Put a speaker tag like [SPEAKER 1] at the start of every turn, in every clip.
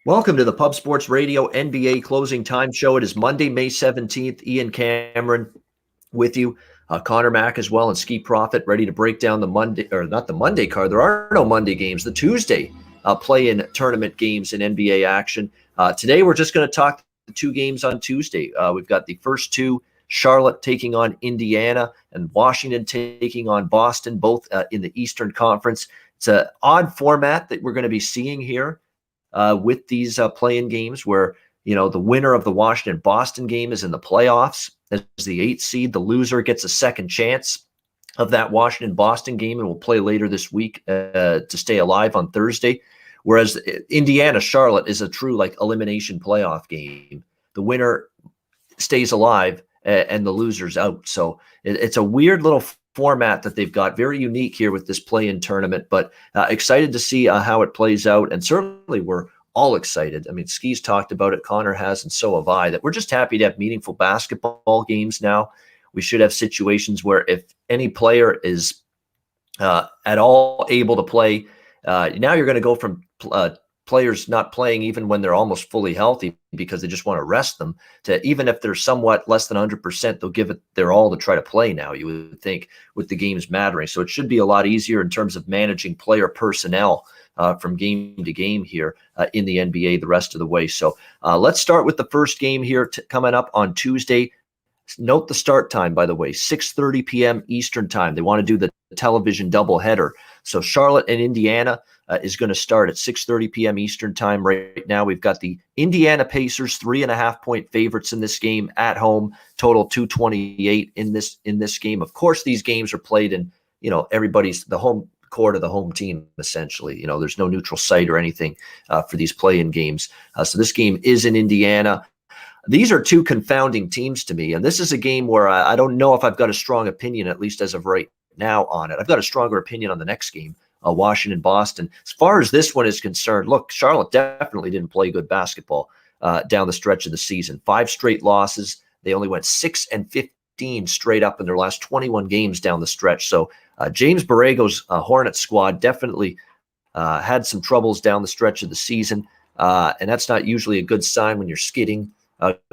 [SPEAKER 1] Welcome to the Pub Sports Radio NBA Closing Time Show. It is Monday, May 17th. Ian Cameron with you. Conor Mack as well, and Skee Profit ready to break down the Monday, or not the Monday card. There are no Monday games. The Tuesday play-in tournament games in NBA action. Today we're just going to talk the two games on Tuesday. We've got the first two, Charlotte taking on Indiana and Washington taking on Boston, both in the Eastern Conference. It's an odd format that we're going to be seeing here with these play-in games where, the winner of the Washington-Boston game is in the playoffs as the 8th seed. The loser gets a second chance of that Washington-Boston game and will play later this week to stay alive on Thursday. Whereas Indiana-Charlotte is a true elimination playoff game. The winner stays alive and the loser's out. So it's a weird little format that they've got, very unique here with this play-in tournament, but excited to see how it plays out. And certainly we're all excited. I mean, Skee's talked about it, Conor has, and so have I, that we're just happy to have meaningful basketball games now. We should have situations where if any player is at all able to play, now you're going to go from players not playing even when they're almost fully healthy because they just want to rest them, to even if they're somewhat less than 100%, they'll give it their all to try to play now, you would think, with the games mattering. So it should be a lot easier in terms of managing player personnel from game to game here in the NBA the rest of the way. So let's start with the first game here coming up on Tuesday. Note the start time, by the way, 6:30 p.m. Eastern time. They want to do the television doubleheader. So Charlotte and Indiana is going to start at 6:30 p.m. Eastern time. Right now, we've got the Indiana Pacers 3.5-point favorites in this game at home. Total 228 in this game. Of course, these games are played in everybody's the home court of the home team, essentially. There's no neutral site or anything for these play-in games. So this game is in Indiana. These are two confounding teams to me, and this is a game where I don't know if I've got a strong opinion, at least as of right now, on it. I've got a stronger opinion on the next game, Washington-Boston. As far as this one is concerned, look, Charlotte definitely didn't play good basketball down the stretch of the season. 5 straight losses. They only went 6-15 straight up in their last 21 games down the stretch. So James Borrego's Hornets squad definitely had some troubles down the stretch of the season, and that's not usually a good sign when you're skidding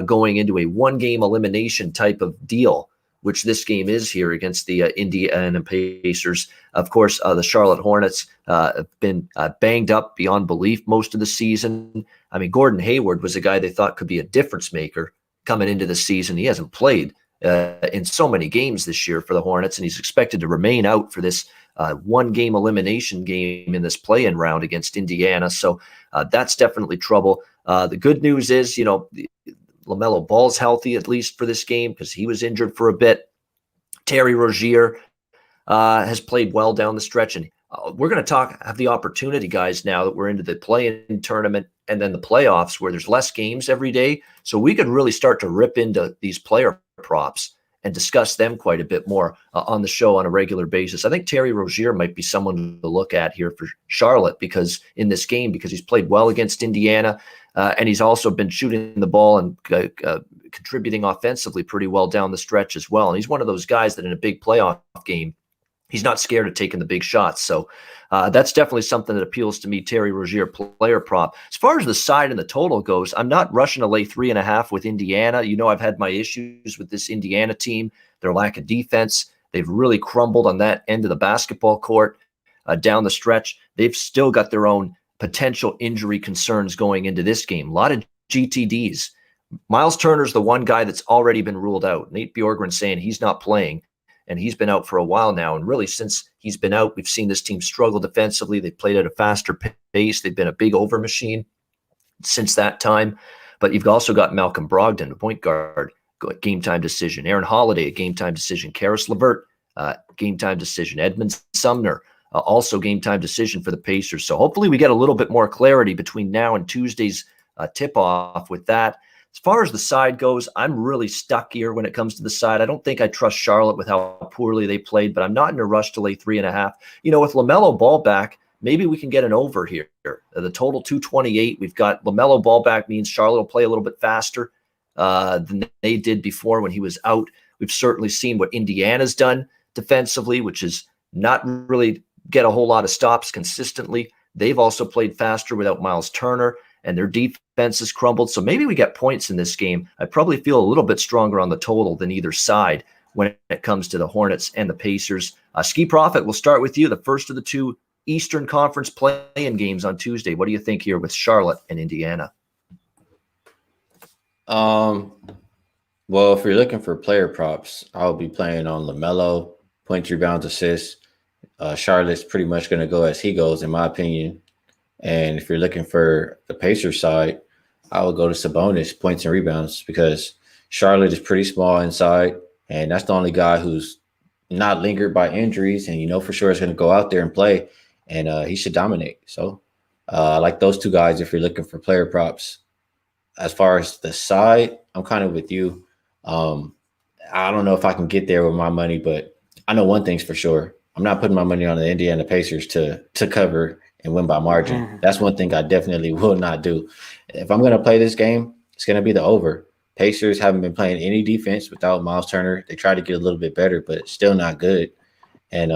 [SPEAKER 1] going into a one-game elimination type of deal, which this game is here against the Indiana Pacers. Of course, the Charlotte Hornets have been banged up beyond belief most of the season. I mean, Gordon Hayward was a guy they thought could be a difference maker coming into the season. He hasn't played in so many games this year for the Hornets, and he's expected to remain out for this one-game elimination game in this play-in round against Indiana. So that's definitely trouble. The good news is, LaMelo Ball's healthy, at least for this game, because he was injured for a bit. Terry Rozier has played well down the stretch. And we're going to have the opportunity, guys, now that we're into the play-in tournament and then the playoffs where there's less games every day. So we could really start to rip into these player props and discuss them quite a bit more on the show on a regular basis. I think Terry Rozier might be someone to look at here for Charlotte because he's played well against Indiana, and he's also been shooting the ball and contributing offensively pretty well down the stretch as well. And he's one of those guys that in a big playoff game, he's not scared of taking the big shots. So that's definitely something that appeals to me, Terry Rozier player prop. As far as the side and the total goes, I'm not rushing to lay 3.5 with Indiana. I've had my issues with this Indiana team, their lack of defense. They've really crumbled on that end of the basketball court down the stretch. They've still got their own potential injury concerns going into this game. A lot of GTDs. Miles Turner's the one guy that's already been ruled out. Nate Bjorkgren saying he's not playing. And he's been out for a while now. And really, since he's been out, we've seen this team struggle defensively. They've played at a faster pace. They've been a big over machine since that time. But you've also got Malcolm Brogdon, a point guard, game time decision. Aaron Holiday, a game time decision. Karis LeVert, game time decision. Edmund Sumner, also game time decision for the Pacers. So hopefully we get a little bit more clarity between now and Tuesday's tip-off with that. As far as the side goes, I'm really stuck here when it comes to the side. I don't think I trust Charlotte with how poorly they played, but I'm not in a rush to lay 3.5. With LaMelo Ball back, maybe we can get an over here. The total 228. We've got LaMelo Ball back means Charlotte will play a little bit faster than they did before when he was out. We've certainly seen what Indiana's done defensively, which is not really get a whole lot of stops consistently. They've also played faster without Miles Turner. and their defense has crumbled. So maybe we get points in this game. I probably feel a little bit stronger on the total than either side when it comes to the Hornets and the Pacers. Skee Prophet, we'll start with you. The first of the two Eastern Conference play-in games on Tuesday. What do you think here with Charlotte and Indiana?
[SPEAKER 2] Well, if you're looking for player props, I'll be playing on LaMelo, points, rebounds, assists. Charlotte's pretty much going to go as he goes, in my opinion. And if you're looking for the Pacers side, I would go to Sabonis, points and rebounds, because Charlotte is pretty small inside, and that's the only guy who's not lingered by injuries, and you know for sure is going to go out there and play, and he should dominate. So I like those two guys if you're looking for player props. As far as the side, I'm kind of with you. I don't know if I can get there with my money, but I know one thing's for sure. I'm not putting my money on the Indiana Pacers to cover and win by margin. That's one thing I definitely will not do. If I'm going to play this game, it's going to be the over. Pacers haven't been playing any defense without Miles Turner. They tried to get a little bit better, but it's still not good. And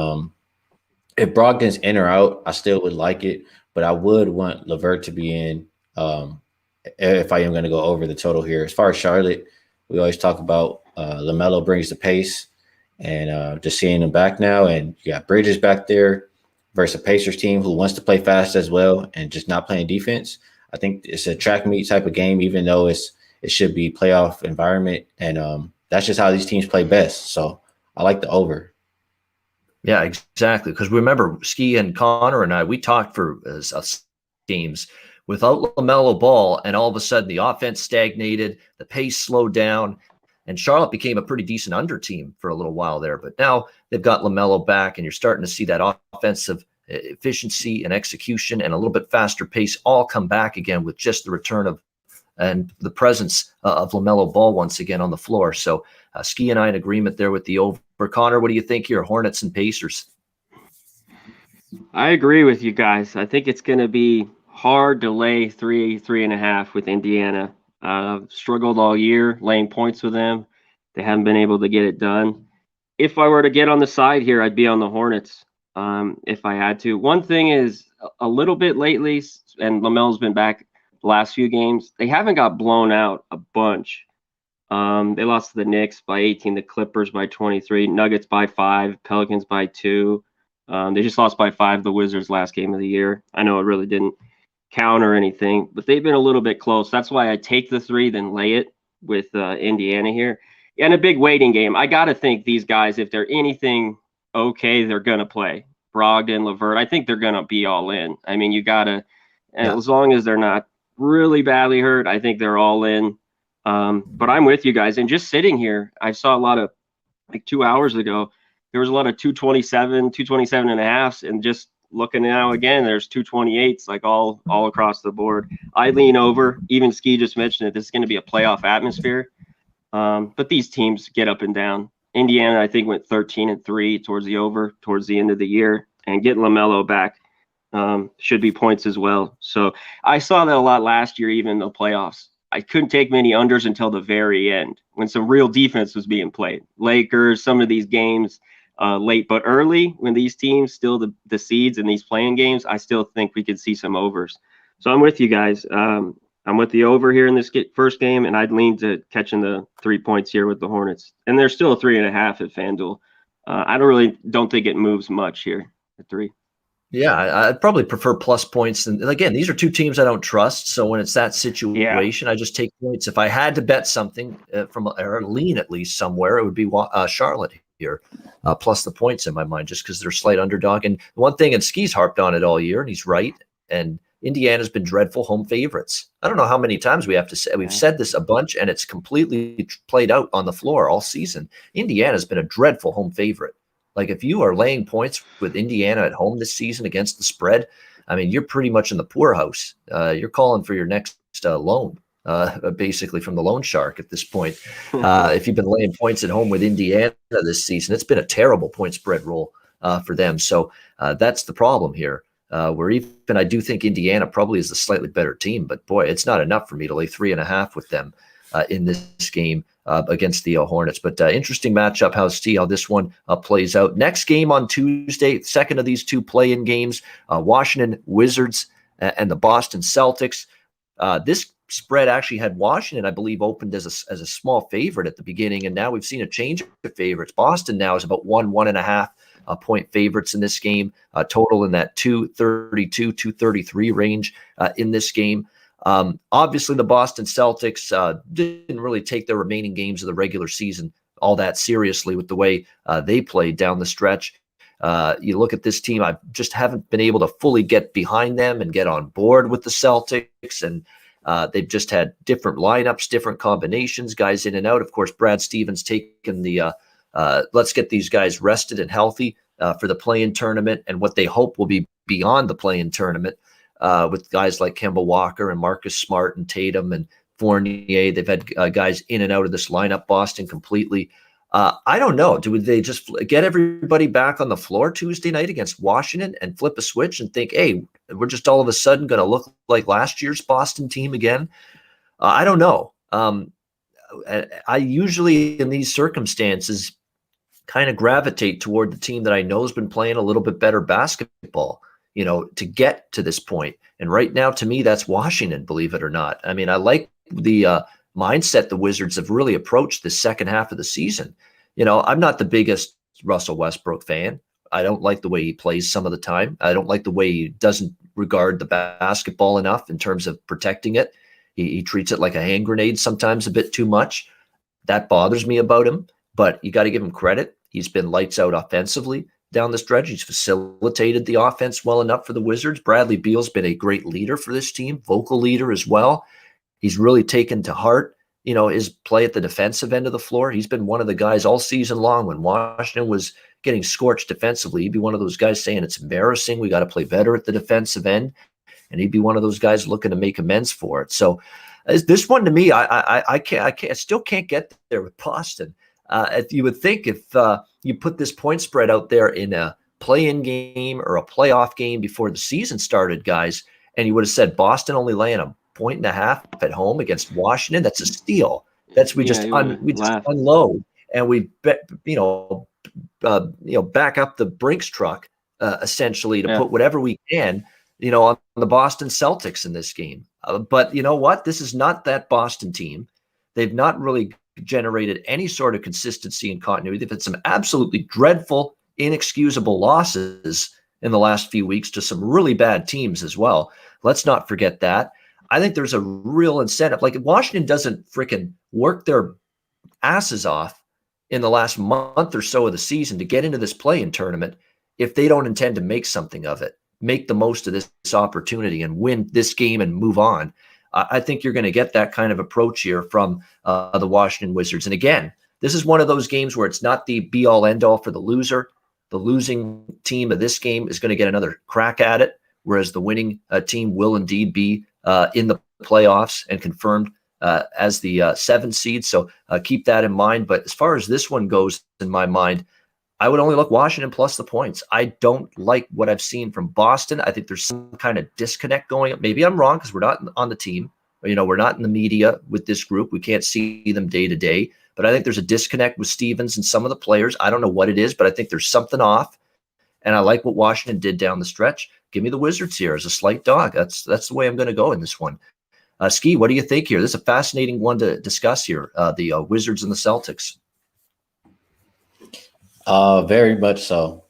[SPEAKER 2] if Brogdon's in or out, I still would like it, but I would want LeVert to be in if I am going to go over the total here. As far as Charlotte, we always talk about LaMelo brings the pace, and just seeing him back now, and you got Bridges back there versus a Pacers team who wants to play fast as well and just not playing defense. I think it's a track meet type of game, even though it should be playoff environment, and that's just how these teams play best. So I like the over.
[SPEAKER 1] Yeah, exactly. Because remember, Skee and Conor and I, we talked for games without LaMelo Ball, and all of a sudden the offense stagnated, the pace slowed down, and Charlotte became a pretty decent under team for a little while there. But now they've got LaMelo back, and you're starting to see that offensive efficiency and execution and a little bit faster pace all come back again with just the return of and the presence of LaMelo Ball once again on the floor. So Skee and I in agreement there with the over. Conor, what do you think here, Hornets and Pacers?
[SPEAKER 3] I agree with you guys. I think it's going to be hard to lay 3.5 with Indiana. Struggled all year laying points with them. They haven't been able to get it done. If I were to get on the side here, I'd be on the Hornets if I had to. One thing is a little bit lately, and LaMelo's been back the last few games, they haven't got blown out a bunch. They lost to the Knicks by 18, the Clippers by 23, Nuggets by 5, Pelicans by 2. They just lost by 5 the Wizards last game of the year. I know it really didn't count or anything, but they've been a little bit close. That's why I take the 3, then lay it with Indiana here. And a big waiting game. I got to think these guys, if they're anything okay, they're going to play. Brogdon, LeVert, I think they're going to be all in. I mean, you got to, as long as they're not really badly hurt, I think they're all in. But I'm with you guys. And just sitting here, I saw a lot of, like 2 hours ago, there was a lot of 227 and a halves, and just looking now again, there's 228s, like all across the board. I lean over. Even Skee just mentioned it. This is going to be a playoff atmosphere. But these teams get up and down. Indiana, I think, went 13-3 towards the end of the year, and getting LaMelo back should be points as well. So I saw that a lot last year, even in the playoffs. I couldn't take many unders until the very end when some real defense was being played. Lakers, some of these games late, but early when these teams still the seeds in these playing games, I still think we could see some overs. So I'm with you guys. I'm with the over here in this first game, and I'd lean to catching the 3 points here with the Hornets. And there's still a 3.5 at FanDuel. I don't think it moves much here at 3.
[SPEAKER 1] Yeah, I'd probably prefer plus points. And again, these are two teams I don't trust. So when it's that situation, I just take points. If I had to bet something or lean at least somewhere, it would be Charlotte here, plus the points in my mind, just because they're a slight underdog. And one thing, and Skee's harped on it all year, and he's right. And Indiana's been dreadful home favorites. I don't know how many times we have to say, we've said this a bunch, and it's completely played out on the floor all season. Indiana's been a dreadful home favorite. Like, if you are laying points with Indiana at home this season against the spread, I mean, you're pretty much in the poorhouse. You're calling for your next loan, basically, from the loan shark at this point. If you've been laying points at home with Indiana this season, it's been a terrible point spread roll for them. So that's the problem here. I do think Indiana probably is the slightly better team, but boy, it's not enough for me to lay 3.5 with them in this game against the Hornets. But interesting matchup. See how this one plays out. Next game on Tuesday, second of these two play-in games, Washington Wizards and the Boston Celtics. This spread actually had Washington, I believe, opened as a small favorite at the beginning, and now we've seen a change of favorites. Boston now is about 1.5 point favorites in this game, total in that 232, 233 range in this game. Obviously, the Boston Celtics didn't really take their remaining games of the regular season all that seriously with the way they played down the stretch. You look at this team, I just haven't been able to fully get behind them and get on board with the Celtics. And they've just had different lineups, different combinations, guys in and out. Of course, Brad Stevens taken the let's get these guys rested and healthy for the play-in tournament and what they hope will be beyond the play-in tournament with guys like Kemba Walker and Marcus Smart and Tatum and Fournier. They've had guys in and out of this lineup, Boston completely. I don't know. Do they just get everybody back on the floor Tuesday night against Washington and flip a switch and think, hey, we're just all of a sudden going to look like last year's Boston team again? I don't know. I usually, in these circumstances, kind of gravitate toward the team that I know has been playing a little bit better basketball, to get to this point. And right now, to me, that's Washington, believe it or not. I mean, I like the mindset the Wizards have really approached the second half of the season. I'm not the biggest Russell Westbrook fan. I don't like the way he plays some of the time. I don't like the way he doesn't regard the basketball enough in terms of protecting it. He treats it like a hand grenade sometimes a bit too much. That bothers me about him, but you got to give him credit. He's been lights out offensively down the stretch. He's facilitated the offense well enough for the Wizards. Bradley Beal's been a great leader for this team, vocal leader as well. He's really taken to heart, his play at the defensive end of the floor. He's been one of the guys all season long when Washington was getting scorched defensively. He'd be one of those guys saying it's embarrassing. We got to play better at the defensive end. And he'd be one of those guys looking to make amends for it. So this one to me, I still can't get there with Boston. You would think if you put this point spread out there in a play-in game or a playoff game before the season started, guys, and you would have said Boston only laying a 1.5 at home against Washington, that's a steal. We just unload and we back up the Brinks truck essentially to put whatever we can on the Boston Celtics in this game. But you know what? This is not that Boston team. They've not really generated any sort of consistency and continuity. They've had some absolutely dreadful, inexcusable losses in the last few weeks to some really bad teams as well. Let's not forget that. I think there's a real incentive. Like, Washington doesn't freaking work their asses off in the last month or so of the season to get into this play-in tournament if they don't intend to make something of it, make the most of this opportunity and win this game and move on. I think you're going to get that kind of approach here from the Washington Wizards. And again, this is one of those games where it's not the be-all, end-all for the loser. The losing team of this game is going to get another crack at it, whereas the winning team will indeed be in the playoffs and confirmed as the 7th seed. So keep that in mind. But as far as this one goes, in my mind, I would only look Washington plus the points. I don't like what I've seen from Boston. I think there's some kind of disconnect going on. Maybe I'm wrong because we're not on the team. We're not in the media with this group. We can't see them day to day. But I think there's a disconnect with Stevens and some of the players. I don't know what it is, but I think there's something off. And I like what Washington did down the stretch. Give me the Wizards here as a slight dog. That's the way I'm going to go in this one. Skee, what do you think here? This is a fascinating one to discuss here, the Wizards and the Celtics.
[SPEAKER 2] Very much so.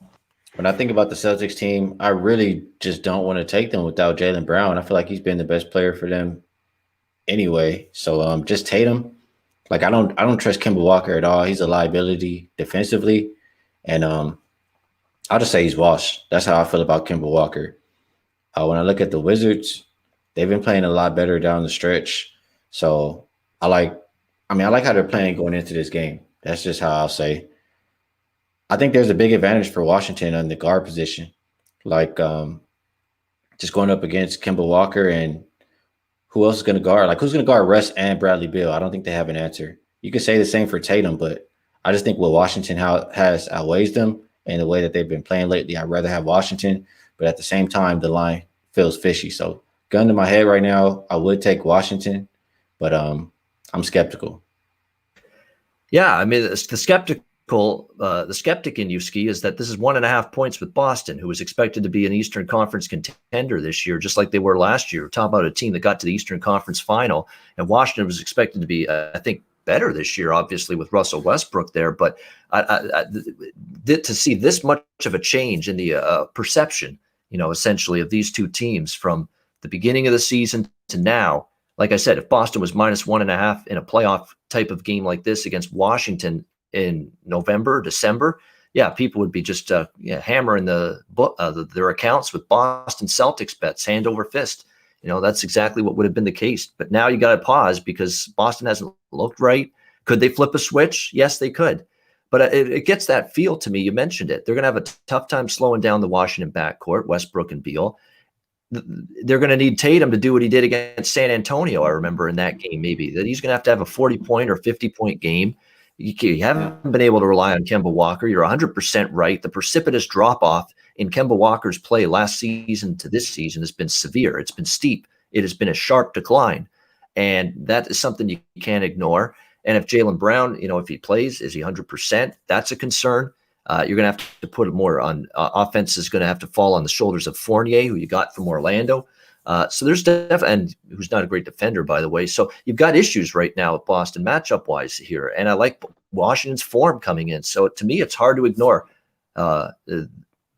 [SPEAKER 2] When I think about the Celtics team, I really just don't want to take them without Jaylen Brown. I feel like he's been the best player for them anyway. So just Tatum. Like, I don't trust Kemba Walker at all. He's a liability defensively. And I'll just say he's washed. That's how I feel about Kemba Walker. When I look at the Wizards, they've been playing a lot better down the stretch. So I like how they're playing going into this game. That's just how I'll say. I think there's a big advantage for Washington on the guard position. Like, just going up against Kemba Walker, and who else is going to guard? Like, who's going to guard Russ and Bradley Beal? I don't think they have an answer. You could say the same for Tatum, but I just think what Washington has outweighs them in the way that they've been playing lately. I'd rather have Washington, but at the same time, the line feels fishy. So, gun to my head right now, I would take Washington, but I'm skeptical.
[SPEAKER 1] Yeah, I mean, the skeptical the skeptic in you, Skee, is that this is 1.5 points with Boston, who was expected to be an Eastern Conference contender this year, just like they were last year. We're talking about a team that got to the Eastern Conference final, and Washington was expected to be, I think, better this year, obviously, with Russell Westbrook there. But to see this much of a change in the perception, essentially of these two teams from the beginning of the season to now, like I said, if Boston was -1.5 in a playoff type of game like this against Washington in November, December, people would be just hammering their accounts with Boston Celtics bets hand over fist. That's exactly what would have been the case. But now you got to pause because Boston hasn't looked right. Could they flip a switch? Yes, they could. But it gets that feel to me. You mentioned it. They're going to have a tough time slowing down the Washington backcourt, Westbrook and Beal. They're going to need Tatum to do what he did against San Antonio. I remember in that game, maybe that he's going to have a 40-point or 50-point game. You haven't been able to rely on Kemba Walker. You're 100% right. The precipitous drop-off in Kemba Walker's play last season to this season has been severe. It's been steep. It has been a sharp decline. And that is something you can't ignore. And if Jaylen Brown, if he plays, is he 100%? That's a concern. You're going to have to put more on offense is going to have to fall on the shoulders of Fournier, who you got from Orlando. So there's and who's not a great defender, by the way. So you've got issues right now with Boston matchup wise here. And I like Washington's form coming in. So to me, it's hard to ignore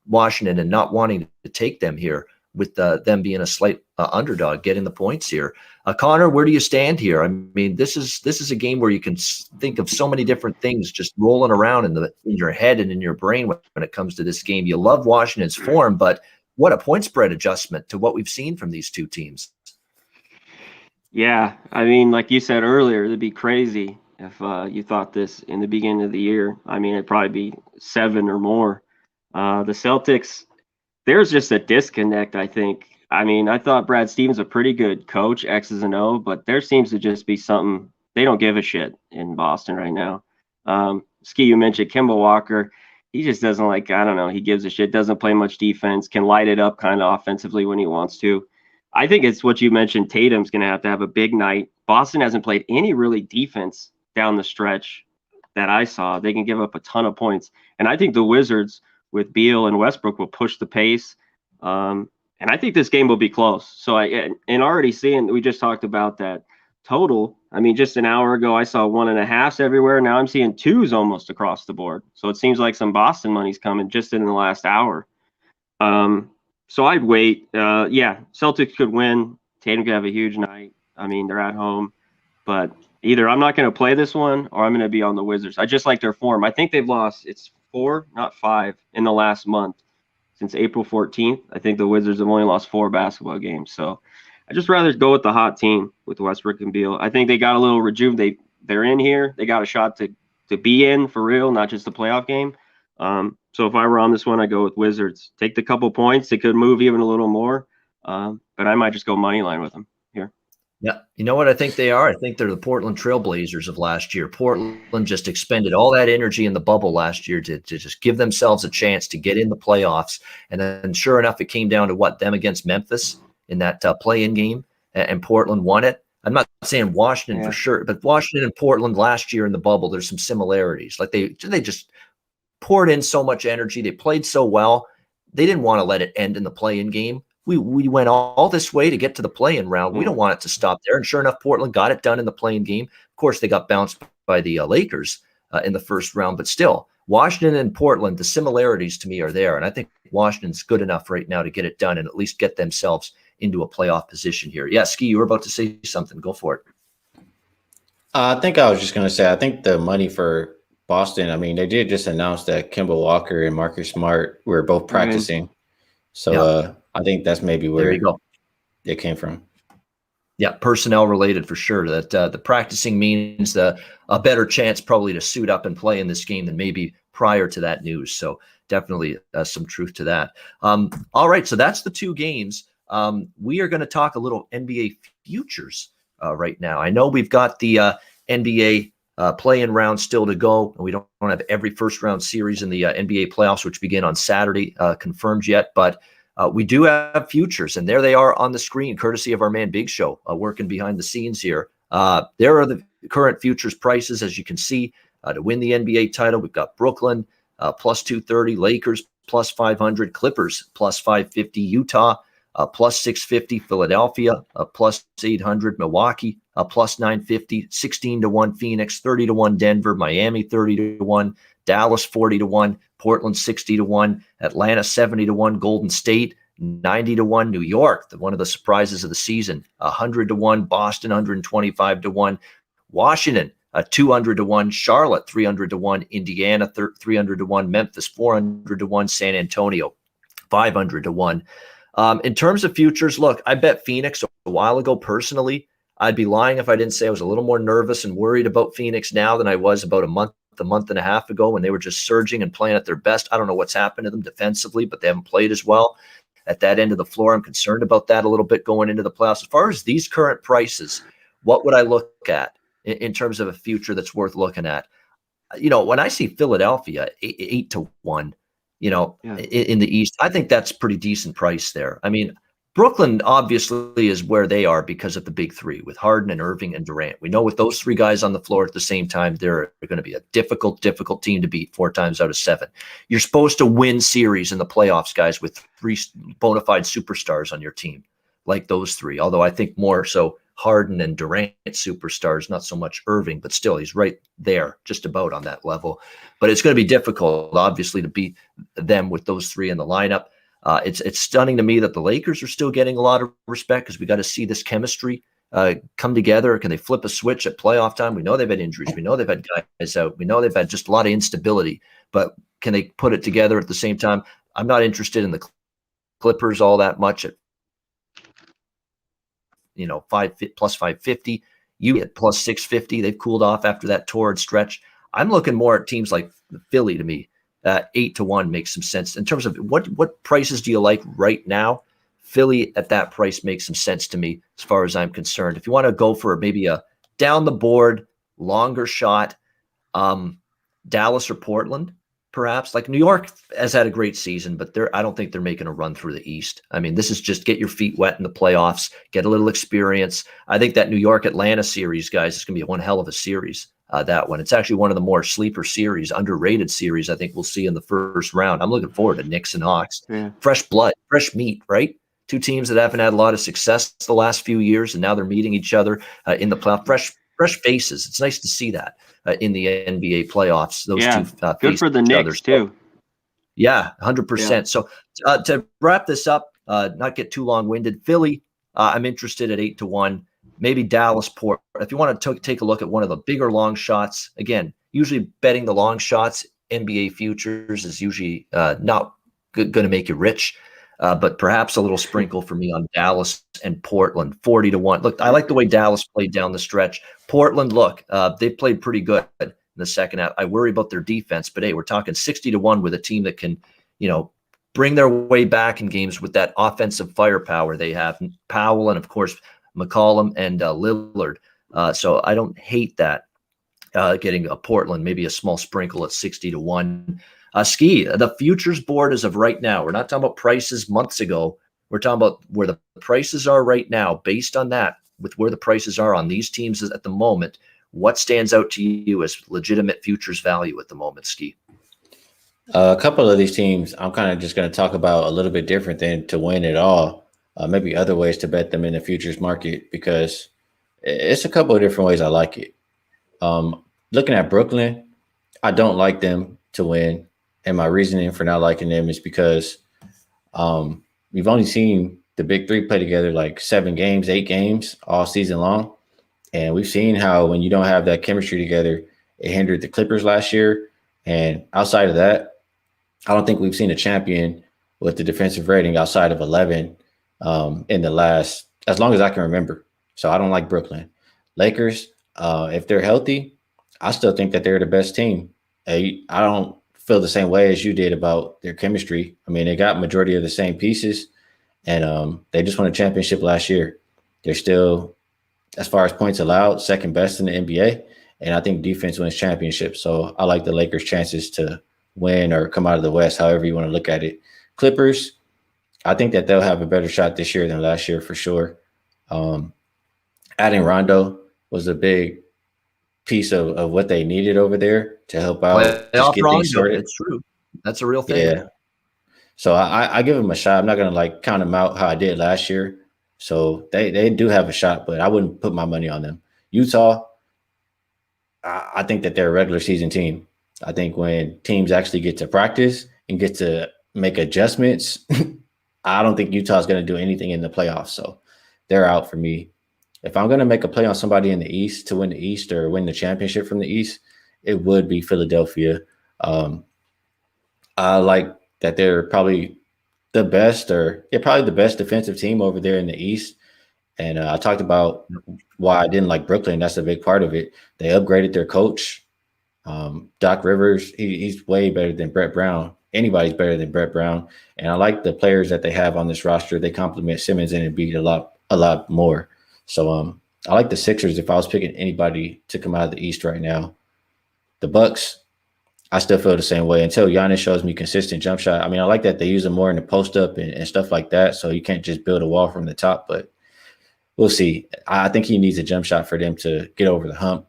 [SPEAKER 1] Washington and not wanting to take them here with them being a slight underdog, getting the points here. Conor, where do you stand here? I mean, this is a game where you can think of so many different things just rolling around in your head and in your brain when it comes to this game. You love Washington's form, but what a point spread adjustment to what we've seen from these two teams.
[SPEAKER 3] Yeah, I mean, like you said earlier, it'd be crazy if you thought this in the beginning of the year. I mean, it'd probably be 7 or more. The Celtics, there's just a disconnect, I think. I mean, I thought Brad Stevens a pretty good coach, X's and O, but there seems to just be something. They don't give a shit in Boston right now. Skee, you mentioned Kemba Walker. He just doesn't I don't know, he gives a shit, doesn't play much defense, can light it up kind of offensively when he wants to. I think it's what you mentioned. Tatum's going to have a big night. Boston hasn't played any really defense down the stretch that I saw. They can give up a ton of points. And I think the Wizards with Beal and Westbrook will push the pace. And I think this game will be close. So already seeing, we just talked about that total. I mean, just an hour ago, I saw 1.5s everywhere. Now I'm seeing 2s almost across the board. So it seems like some Boston money's coming just in the last hour. So I'd wait. Celtics could win. Tatum could have a huge night. I mean, they're at home. But either I'm not going to play this one or I'm going to be on the Wizards. I just like their form. I think they've lost, it's 4, not 5, in the last month. Since April 14th, I think the Wizards have only lost 4 basketball games. So I'd just rather go with the hot team with Westbrook and Beal. I think they got a little rejuve. They're in here. They got a shot to be in for real, not just the playoff game. So if I were on this one, I'd go with Wizards. Take the couple points. They could move even a little more. But I might just go money line with them here.
[SPEAKER 1] Yeah. You know what I think they are? I think they're the Portland Trailblazers of last year. Portland just expended all that energy in the bubble last year to just give themselves a chance to get in the playoffs. And then sure enough, it came down to them against Memphis in that play-in game, and Portland won it. I'm not saying Washington for sure, but Washington and Portland last year in the bubble, there's some similarities. Like they just poured in so much energy. They played so well. They didn't want to let it end in the play-in game. We went all this way to get to the play-in round. We don't want it to stop there. And sure enough, Portland got it done in the play-in game. Of course, they got bounced by the Lakers in the first round, but still, Washington and Portland, the similarities to me are there. And I think Washington's good enough right now to get it done and at least get themselves into a playoff position here. Yeah, Skee, you were about to say something. Go for it.
[SPEAKER 2] I think I was just going to say, I think the money for Boston, I mean, they did just announce that Kemba Walker and Marcus Smart were both practicing. So I think that's maybe where it came from.
[SPEAKER 1] Yeah, personnel related for sure. That the practicing means a better chance probably to suit up and play in this game than maybe prior to that news. So definitely some truth to that. All right, so that's the 2 games. We are going to talk a little NBA futures right now. I know we've got the NBA play-in round still to go, and we don't have every first-round series in the NBA playoffs, which begin on Saturday, confirmed yet, but we do have futures, and there they are on the screen, courtesy of our man Big Show, working behind the scenes here. There are the current futures prices, as you can see. To win the NBA title, we've got Brooklyn plus 230, Lakers plus 500, Clippers plus 550, Utah plus 650, Philadelphia plus 800, Milwaukee plus 950, 16-1 Phoenix, 30-1 Denver, Miami 30-1, Dallas 40-1, Portland 60-1, Atlanta 70-1, Golden State 90-1, New York, one of the surprises of the season, 100-1, Boston 125-1, Washington 200-1, Charlotte 300-1, Indiana 300-1, Memphis 400-1, San Antonio 500-1. In terms of futures, look, I bet Phoenix a while ago personally. I'd be lying if I didn't say I was a little more nervous and worried about Phoenix now than I was about a month and a half ago when they were just surging and playing at their best. I don't know what's happened to them defensively, but they haven't played as well at that end of the floor. I'm concerned about that a little bit going into the playoffs. As far as these current prices, what would I look at in terms of a future that's worth looking at? When I see Philadelphia 8-1, in the East, I think that's pretty decent price there. I mean, Brooklyn obviously is where they are because of the big three with Harden and Irving and Durant. We know with those three guys on the floor at the same time, they're going to be a difficult team to beat 4 times out of 7. You're supposed to win series in the playoffs, guys, with 3 bona fide superstars on your team like those 3. Although I think more so Harden and Durant superstars, not so much Irving, but still he's right there, just about on that level. But it's going to be difficult, obviously, to beat them with those 3 in the lineup. It's stunning to me that the Lakers are still getting a lot of respect because we got to see this chemistry come together. Can they flip a switch at playoff time? We know they've had injuries. We know they've had guys out. We know they've had just a lot of instability. But can they put it together at the same time? I'm not interested in the Clippers all that much at plus 550. You get plus 650. They've cooled off after that torrid stretch. I'm looking more at teams like Philly to me. 8-1 makes some sense in terms of what prices do you like right now? Philly at that price makes some sense to me as far as I'm concerned. If you want to go for maybe a down the board, longer shot, Dallas or Portland, perhaps. Like New York has had a great season, but I don't think they're making a run through the East. I mean, this is just get your feet wet in the playoffs, get a little experience. I think that New York Atlanta series, guys, is going to be one hell of a series. That one. It's actually one of the more sleeper series, underrated series I think we'll see in the first round. I'm looking forward to Knicks and Hawks. Yeah. Fresh blood, fresh meat, right? 2 teams that haven't had a lot of success the last few years, and now they're meeting each other in the playoff. Fresh faces. It's nice to see that in the NBA playoffs. Those 2
[SPEAKER 3] good for the Knicks too.
[SPEAKER 1] Yeah, 100%. Yeah. So to wrap this up, not get too long-winded, Philly, I'm interested at 8-1. Maybe Dallas, Port. If you want to take a look at one of the bigger long shots, again, usually betting the long shots, NBA futures is usually not going to make you rich, but perhaps a little sprinkle for me on Dallas and Portland, 40-1. Look, I like the way Dallas played down the stretch. Portland, look, they played pretty good in the second half. I worry about their defense, but hey, we're talking 60-1 with a team that can, bring their way back in games with that offensive firepower they have. Powell and, of course, McCollum and Lillard. So I don't hate that getting a Portland, maybe a small sprinkle at 60-1. Skee, the futures board as of right now. We're not talking about prices months ago. We're talking about where the prices are right now. Based on that, with where the prices are on these teams at the moment, what stands out to you as legitimate futures value at the moment, Skee?
[SPEAKER 2] A couple of these teams I'm kind of just going to talk about a little bit different than to win it all. Maybe other ways to bet them in the futures market, because it's a couple of different ways I like it. Looking at Brooklyn, I don't like them to win. And my reasoning for not liking them is because we've only seen the big 3 play together like 7 games, 8 games all season long. And we've seen how when you don't have that chemistry together, it hindered the Clippers last year. And outside of that, I don't think we've seen a champion with the defensive rating outside of 11 in the last, as long as I can remember. So I don't like Brooklyn. Lakers, if they're healthy, I still think that they're the best team. I don't feel the same way as you did about their chemistry. I mean, they got majority of the same pieces, and they just won a championship last year. They're still, as far as points allowed, second best in the NBA, and I think defense wins championships. So I like the Lakers' chances to win or come out of the West, however you want to look at it. Clippers, I think that they'll have a better shot this year than last year for sure. Adding Rondo was a big piece of what they needed over there to help out, just
[SPEAKER 1] Playoff
[SPEAKER 2] get
[SPEAKER 1] run,
[SPEAKER 2] things
[SPEAKER 1] though.
[SPEAKER 2] sorted.
[SPEAKER 1] It's true. That's a real thing.
[SPEAKER 2] Yeah. So I give them a shot. I'm not gonna like count them out how I did last year. So they do have a shot, but I wouldn't put my money on them. Utah, I think that they're a regular season team. I think when teams actually get to practice and get to make adjustments, I don't think Utah's going to do anything in the playoffs. So they're out for me. If I'm going to make a play on somebody in the East to win the East or win the championship from the East, it would be Philadelphia. I like that they're probably the best, or probably the best defensive team over there in the East. And I talked about why I didn't like Brooklyn. That's a big part of it. They upgraded their coach. Doc Rivers, he's way better than Brett Brown. Anybody's better than Brett Brown. And I like the players that they have on this roster. They complement Simmons and Embiid a lot more. So I like the Sixers if I was picking anybody to come out of the East right now. The Bucks, I still feel the same way until Giannis shows me consistent jump shot. I mean, I like that they use them more in the post up and stuff like that. So you can't just build a wall from the top, but we'll see. I think he needs a jump shot for them to get over the hump.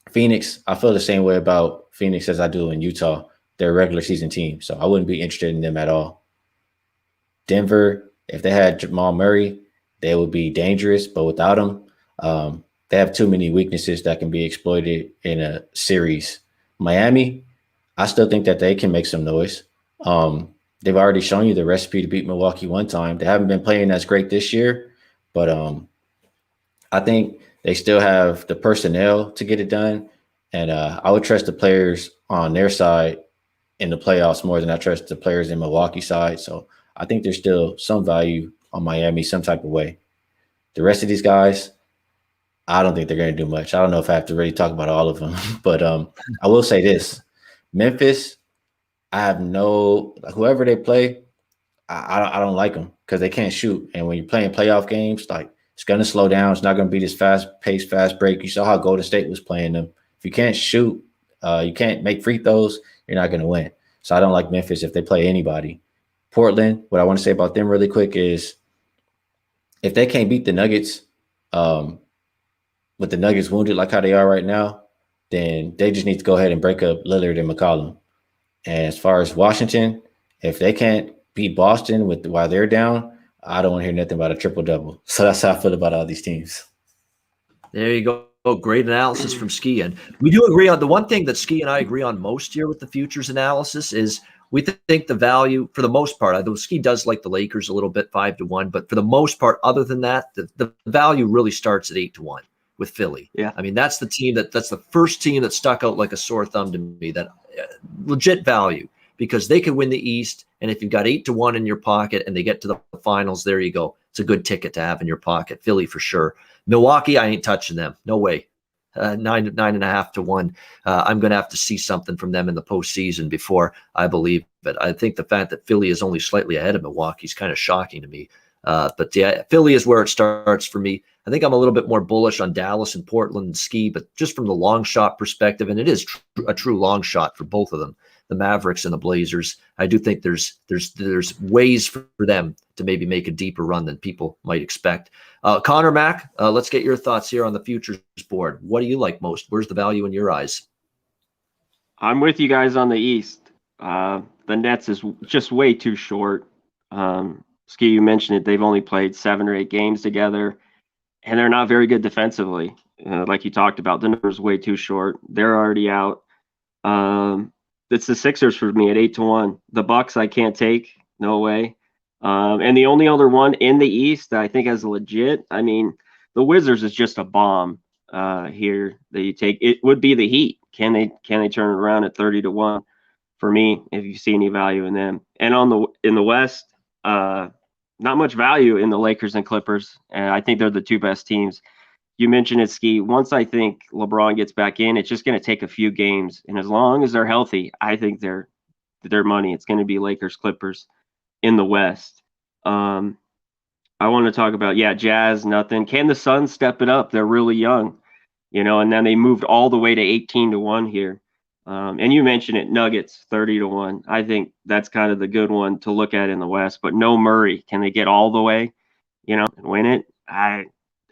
[SPEAKER 2] Phoenix, I feel the same way about Phoenix as I do in Utah. They're a regular season team, so I wouldn't be interested in them at all. Denver, if they had Jamal Murray, they would be dangerous, but without him, they have too many weaknesses that can be exploited in a series. Miami, I still think that they can make some noise. They've already shown you the recipe to beat Milwaukee one time. They haven't been playing as great this year, but I think they still have the personnel to get it done. And I would trust the players on their side in the playoffs more than I trust the players in Milwaukee side. So I think there's still some value on Miami some type of way. The rest of these guys, I don't think they're going to do much. I don't know if I have to really talk about all of them, but I will say this. Memphis, I have whoever they play, I don't like them because they can't shoot. And when you're playing playoff games, like it's going to slow down. It's not going to be this fast-paced, fast break. You saw how Golden State was playing them. If you can't shoot, you can't make free throws, you're not going to win. So I don't like Memphis if they play anybody. Portland, what I want to say about them really quick is if they can't beat the Nuggets with the Nuggets wounded like how they are right now, then they just need to go ahead and break up Lillard and McCollum. And as far as Washington, if they can't beat Boston while they're down, I don't want to hear nothing about a triple-double. So that's how I feel about all these teams.
[SPEAKER 1] There you go. Oh, great analysis from Skee. And we do agree on the one thing that Skee and I agree on most here with the futures analysis is we think the value, for the most part, although Skee does like the Lakers a little bit, 5-1, but for the most part, other than that, the value really starts at 8-1 with Philly.
[SPEAKER 3] Yeah.
[SPEAKER 1] I mean, that's the first team that stuck out like a sore thumb to me, that legit value, because they could win the East. And if you've got 8-1 in your pocket and they get to the finals, there you go. It's a good ticket to have in your pocket. Philly for sure. Milwaukee, I ain't touching them. No way. 9.5-1. I'm going to have to see something from them in the postseason before I believe it. I think the fact that Philly is only slightly ahead of Milwaukee is kind of shocking to me. But yeah, Philly is where it starts for me. I think I'm a little bit more bullish on Dallas and Portland and Skee, but just from the long shot perspective, and it is a true long shot for both of them, the Mavericks and the Blazers. I do think there's ways for them to maybe make a deeper run than people might expect. Conor, Mac, let's get your thoughts here on the futures board. What do you like most? Where's the value in your eyes?
[SPEAKER 3] I'm with you guys on the East. The Nets is just way too short. Skee, you mentioned it. They've only played 7 or 8 games together, and they're not very good defensively. Like you talked about, the number's way too short. They're already out. It's the Sixers for me at 8-1. The Bucks I can't take, no way. And the only other one in the East that I think is legit, I mean, the Wizards is just a bomb here that you take. It would be the Heat. Can they turn it around at 30-1 for me if you see any value in them? And in the West, not much value in the Lakers and Clippers. And I think they're the 2 best teams. You mentioned it, Skee. Once I think LeBron gets back in, it's just going to take a few games. And as long as they're healthy, I think they're money. It's going to be Lakers, Clippers in the West. I want to talk about, Jazz, nothing. Can the Suns step it up? They're really young, and then they moved all the way to 18-1 here. And you mentioned it, Nuggets, 30-1. I think that's kind of the good one to look at in the West. But no Murray. Can they get all the way, and win it?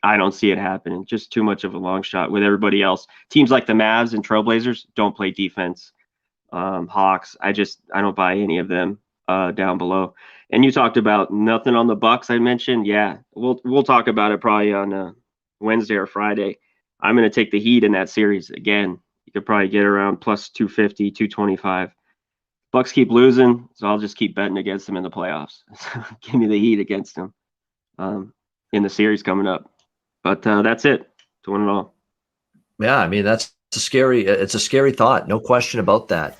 [SPEAKER 3] I don't see it happening. Just too much of a long shot with everybody else. Teams like the Mavs and Trailblazers don't play defense. Hawks, I don't buy any of them down below. And you talked about nothing on the Bucks. I mentioned, yeah, we'll talk about it probably on Wednesday or Friday. I'm going to take the Heat in that series again. You could probably get around plus 250, 225. Bucks keep losing, so I'll just keep betting against them in the playoffs. Give me the Heat against them in the series coming up. But that's it. To win it all.
[SPEAKER 1] Yeah, I mean it's a scary thought, no question about that.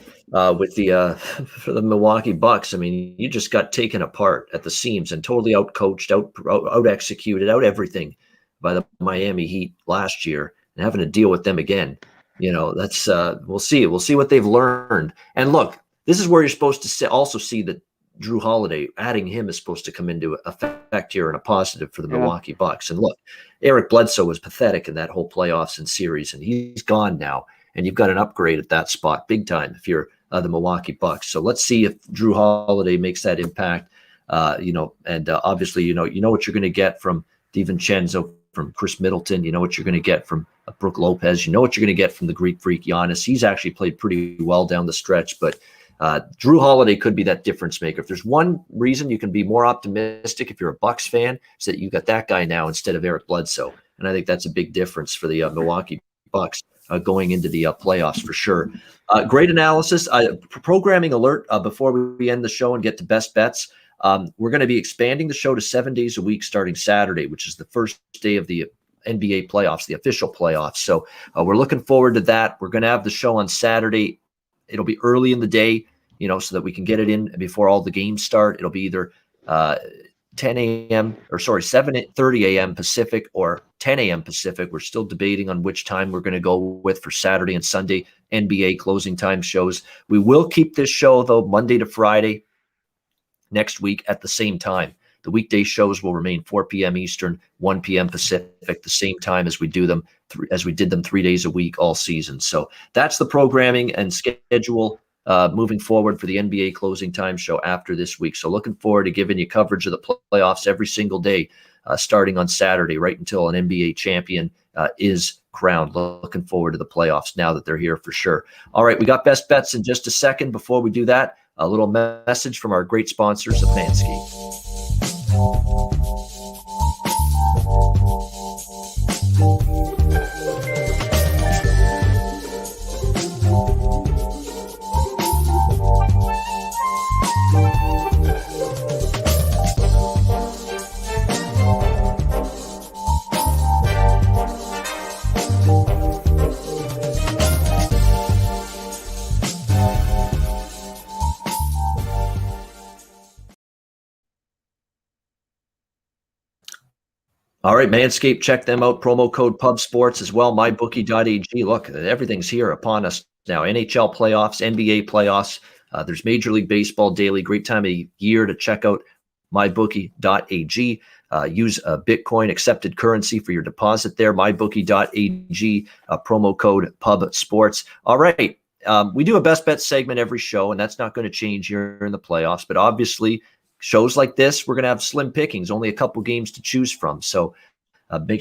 [SPEAKER 1] With the for the Milwaukee Bucks, I mean, you just got taken apart at the seams and totally outcoached, out executed, out everything by the Miami Heat last year, and having to deal with them again. That's we'll see what they've learned. And look, this is where you're supposed to also see that Drew Holiday, adding him is supposed to come into effect here in a positive for the Milwaukee Bucks. And look, Eric Bledsoe was pathetic in that whole playoffs and series, and he's gone now. And you've got an upgrade at that spot, big time, if you're the Milwaukee Bucks. So let's see if Drew Holiday makes that impact. And obviously, you know what you're going to get from DiVincenzo, from Chris Middleton. You know what you're going to get from Brook Lopez. You know what you're going to get from the Greek Freak Giannis. He's actually played pretty well down the stretch, but Drew Holiday could be that difference maker. If there's one reason you can be more optimistic if you're a Bucks fan, is that you got that guy now instead of Eric Bledsoe. And I think that's a big difference for the Milwaukee Bucks going into the playoffs for sure. Great analysis. Programming alert before we end the show and get to best bets. We're going to be expanding the show to 7 days a week starting Saturday, which is the first day of the NBA playoffs, the official playoffs. So we're looking forward to that. We're going to have the show on Saturday. It'll be early in the day, so that we can get it in before all the games start. It'll be either 7:30 a.m. Pacific or 10 a.m. Pacific. We're still debating on which time we're going to go with for Saturday and Sunday NBA closing time shows. We will keep this show, though, Monday to Friday next week at the same time. The weekday shows will remain 4 p.m. Eastern, 1 p.m. Pacific, the same time as we did them 3 days a week all season. So that's the programming and schedule moving forward for the NBA closing time show after this week. So looking forward to giving you coverage of the playoffs every single day, starting on Saturday, right until an NBA champion is crowned. Looking forward to the playoffs now that they're here for sure. All right, we got best bets in just a second. Before we do that, a little message from our great sponsors of Manscaped. All right, Manscaped, check them out. Promo code PubSports as well, mybookie.ag. Look, everything's here upon us now. NHL playoffs, NBA playoffs. There's Major League Baseball daily. Great time of year to check out mybookie.ag. Use a Bitcoin accepted currency for your deposit there. Mybookie.ag, promo code PubSports. All right, we do a best bet segment every show, and that's not going to change here in the playoffs. But obviously, shows like this, we're going to have slim pickings, only a couple games to choose from. So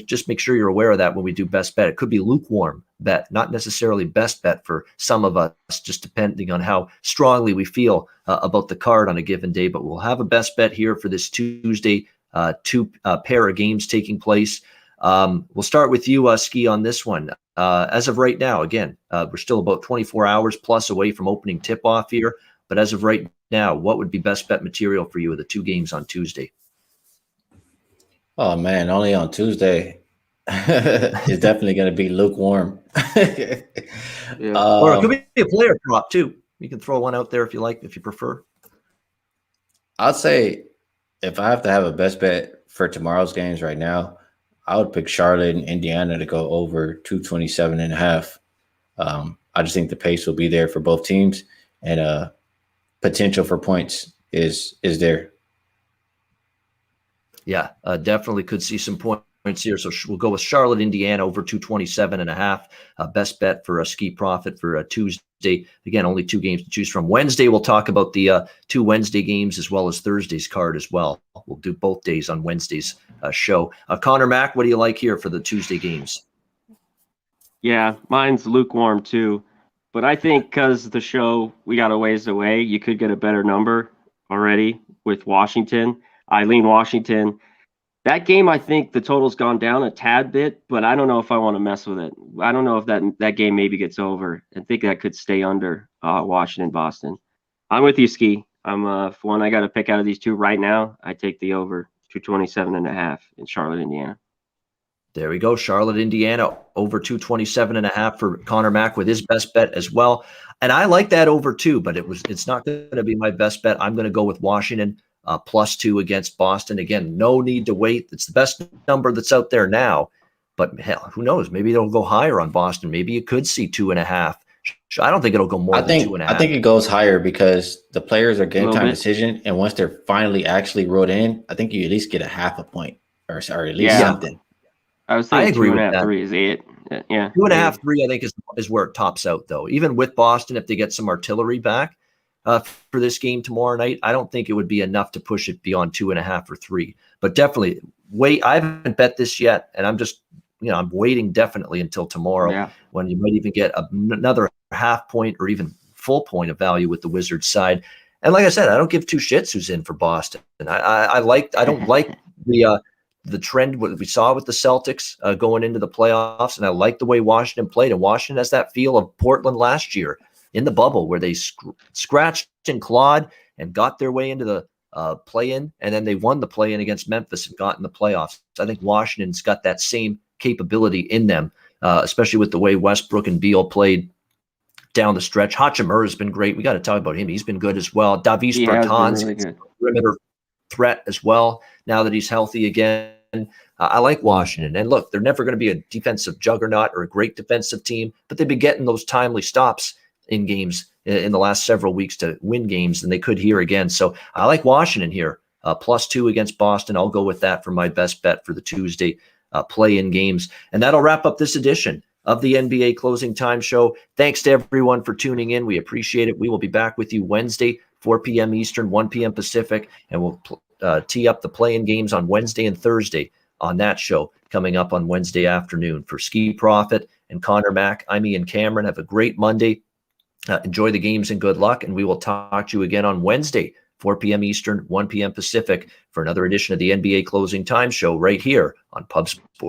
[SPEAKER 1] just make sure you're aware of that when we do best bet. It could be lukewarm bet, not necessarily best bet for some of us, just depending on how strongly we feel about the card on a given day. But we'll have a best bet here for this Tuesday, two pair of games taking place. We'll start with you, Skee, on this one. As of right now, again, we're still about 24 hours plus away from opening tip-off here. But as of right now, what would be best bet material for you with the two games on Tuesday?
[SPEAKER 2] Oh, man, only on Tuesday. It's definitely going to be lukewarm.
[SPEAKER 1] Yeah. Or it could be a player prop, too. You can throw one out there if you like, if you prefer.
[SPEAKER 2] I'd say if I have to have a best bet for tomorrow's games right now, I would pick Charlotte and Indiana to go over 227.5. I just think the pace will be there for both teams, and potential for points is there.
[SPEAKER 1] Yeah, definitely could see some points here. So we'll go with Charlotte, Indiana over 227.5. Best bet for a Skee Profit for a Tuesday. Again, only 2 games to choose from. Wednesday, we'll talk about the 2 Wednesday games as well as Thursday's card as well. We'll do both days on Wednesday's show. Connor Mack, what do you like here for the Tuesday games?
[SPEAKER 3] Yeah, mine's lukewarm too. But I think because the show, we got a ways away, you could get a better number already with Washington. I lean Washington. That game, I think the total's gone down a tad bit, but I don't know if I want to mess with it. I don't know if that game maybe gets over. I think that could stay under Washington, Boston. I'm with you, Skee. For one I got to pick out of these 2 right now, I take the over 227.5 in Charlotte, Indiana.
[SPEAKER 1] There we go. Charlotte, Indiana, over 227.5 for Connor Mack with his best bet as well. And I like that over too, but it's not going to be my best bet. I'm going to go with Washington +2 against Boston. Again, no need to wait. It's the best number that's out there now. But hell, who knows? Maybe it'll go higher on Boston. Maybe you could see 2.5. I don't think it'll go more than 2.5.
[SPEAKER 2] I think it goes higher because the players are game time decision, and once they're finally actually wrote in, I think you at least get a half a point or at least something.
[SPEAKER 3] I was thinking 2.5, 3 is it. Yeah.
[SPEAKER 1] 2.5, 3, I think is where it tops out though. Even with Boston, if they get some artillery back for this game tomorrow night, I don't think it would be enough to push it beyond 2.5 or 3. But definitely wait. I haven't bet this yet, and I'm just I'm waiting definitely until tomorrow when you might even get another half point or even full point of value with the Wizards side. And like I said, I don't give 2 shits who's in for Boston. And I don't like the trend what we saw with the Celtics going into the playoffs, and I like the way Washington played. And Washington has that feel of Portland last year in the bubble where they scratched and clawed and got their way into the play-in, and then they won the play-in against Memphis and got in the playoffs. So I think Washington's got that same capability in them, especially with the way Westbrook and Beal played down the stretch. Hachimura has been great. We got to talk about him. He's been good as well. Davis Bertans, really perimeter threat as well now that he's healthy again. I like Washington. And look, they're never going to be a defensive juggernaut or a great defensive team, but they've been getting those timely stops in games in the last several weeks to win games, and they could here again. So I like Washington here, +2 against Boston. I'll go with that for my best bet for the Tuesday play-in games. And that'll wrap up this edition of the NBA Closing Time Show. Thanks to everyone for tuning in. We appreciate it. We will be back with you Wednesday, 4 p.m. Eastern, 1 p.m. Pacific, and we'll tee up the play-in games on Wednesday and Thursday on that show coming up on Wednesday afternoon. For Skee Profit and Connor Mack, I'm Ian Cameron. Have a great Monday. Enjoy the games and good luck, and we will talk to you again on Wednesday, 4 p.m. Eastern, 1 p.m. Pacific, for another edition of the NBA Closing Time Show right here on Pub Sports.